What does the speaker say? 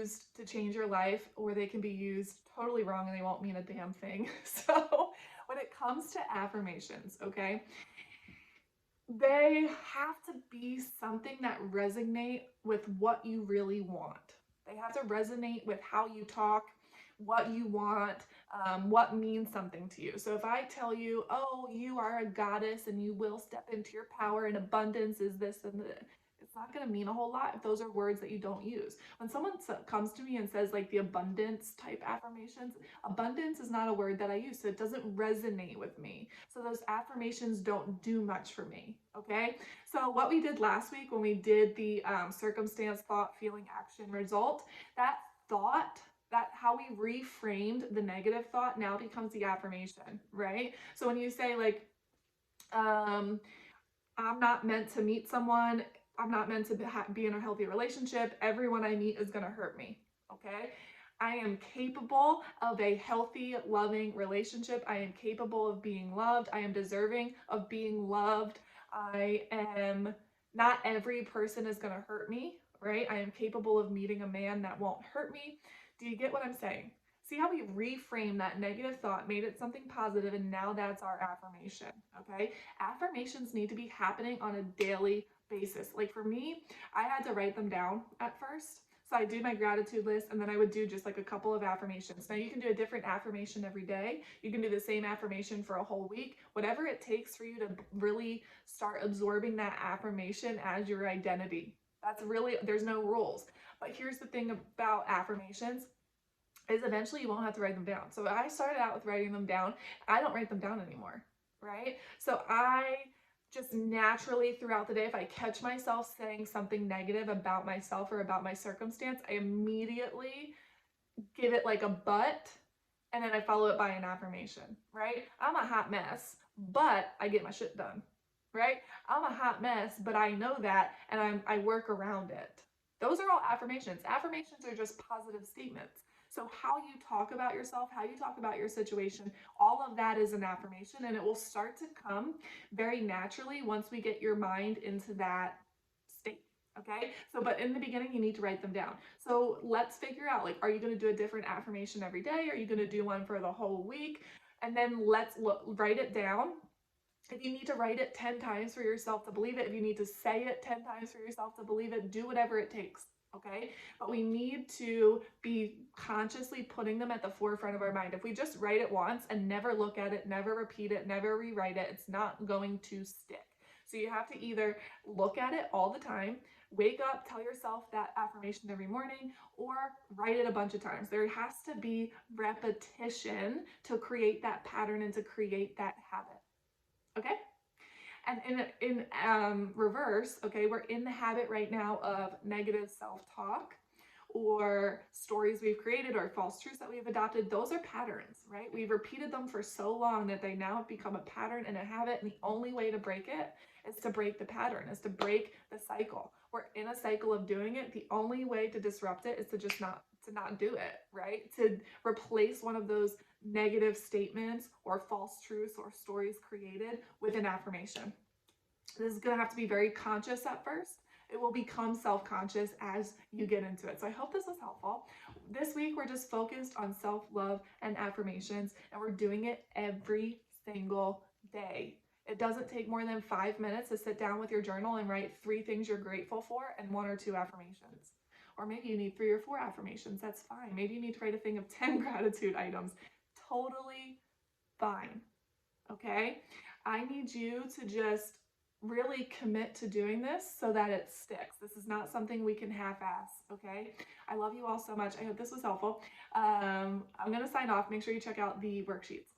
used to change your life, or they can be used totally wrong and they won't mean a damn thing. So when it comes to affirmations, okay, they have to be something that resonate with what you really want. They have to resonate with how you talk, what you want, what means something to you. So if I tell you, oh, you are a goddess and you will step into your power and abundance is this and the, it's not going to mean a whole lot if those are words that you don't use. When someone comes to me and says like the abundance type affirmations, abundance is not a word that I use, so it doesn't resonate with me. So those affirmations don't do much for me, okay? So what we did last week when we did the circumstance, thought, feeling, action, result, that thought, that how we reframed the negative thought now becomes the affirmation, right? So when you say like, I'm not meant to meet someone, I'm not meant to be in a healthy relationship, everyone I meet is going to hurt me, okay? I am capable of a healthy, loving relationship. I am capable of being loved. I am deserving of being loved. Not every person is going to hurt me, right? I am capable of meeting a man that won't hurt me. Do you get what I'm saying? See how we reframe that negative thought, made it something positive, and now that's our affirmation, okay? Affirmations need to be happening on a daily basis. Like for me, I had to write them down at first. So I do my gratitude list, and then I would do just like a couple of affirmations. Now you can do a different affirmation every day. You can do the same affirmation for a whole week, whatever it takes for you to really start absorbing that affirmation as your identity. That's really, there's no rules. But here's the thing about affirmations is eventually you won't have to write them down. So I started out with writing them down. I don't write them down anymore, right? So I just naturally throughout the day, if I catch myself saying something negative about myself or about my circumstance, I immediately give it like a but, and then I follow it by an affirmation, right? I'm a hot mess, but I get my shit done, right? I'm a hot mess, but I know that, and I work around it. Those are all affirmations. Affirmations are just positive statements. So how you talk about yourself, how you talk about your situation, all of that is an affirmation, and it will start to come very naturally once we get your mind into that state. Okay, so but in the beginning you need to write them down. So let's figure out, like, are you going to do a different affirmation every day? Are you going to do one for the whole week? And then let's write it down. If you need to write it 10 times for yourself to believe it, if you need to say it 10 times for yourself to believe it, do whatever it takes. Okay, but we need to be consciously putting them at the forefront of our mind. If we just write it once and never look at it, never repeat it, never rewrite it, it's not going to stick. So you have to either look at it all the time, wake up, tell yourself that affirmation every morning, or write it a bunch of times. There has to be repetition to create that pattern and to create that habit. Okay? And in reverse, okay, we're in the habit right now of negative self-talk or stories we've created or false truths that we've adopted. Those are patterns, right? We've repeated them for so long that they now have become a pattern and a habit. And the only way to break it is to break the pattern, is to break the cycle. We're in a cycle of doing it. The only way to disrupt it is to just not do it, right? To replace one of those negative statements or false truths or stories created with an affirmation. This is going to have to be very conscious at first. It will become self-conscious as you get into it. So I hope this was helpful. This week, we're just focused on self-love and affirmations, and we're doing it every single day. It doesn't take more than 5 minutes to sit down with your journal and write 3 things you're grateful for and 1 or 2 affirmations. Or maybe you need 3 or 4 affirmations. That's fine. Maybe you need to write a thing of 10 gratitude items. Totally fine. Okay? I need you to just really commit to doing this so that it sticks. This is not something we can half-ass, okay? I love you all so much. I hope this was helpful. I'm going to sign off. Make sure you check out the worksheets.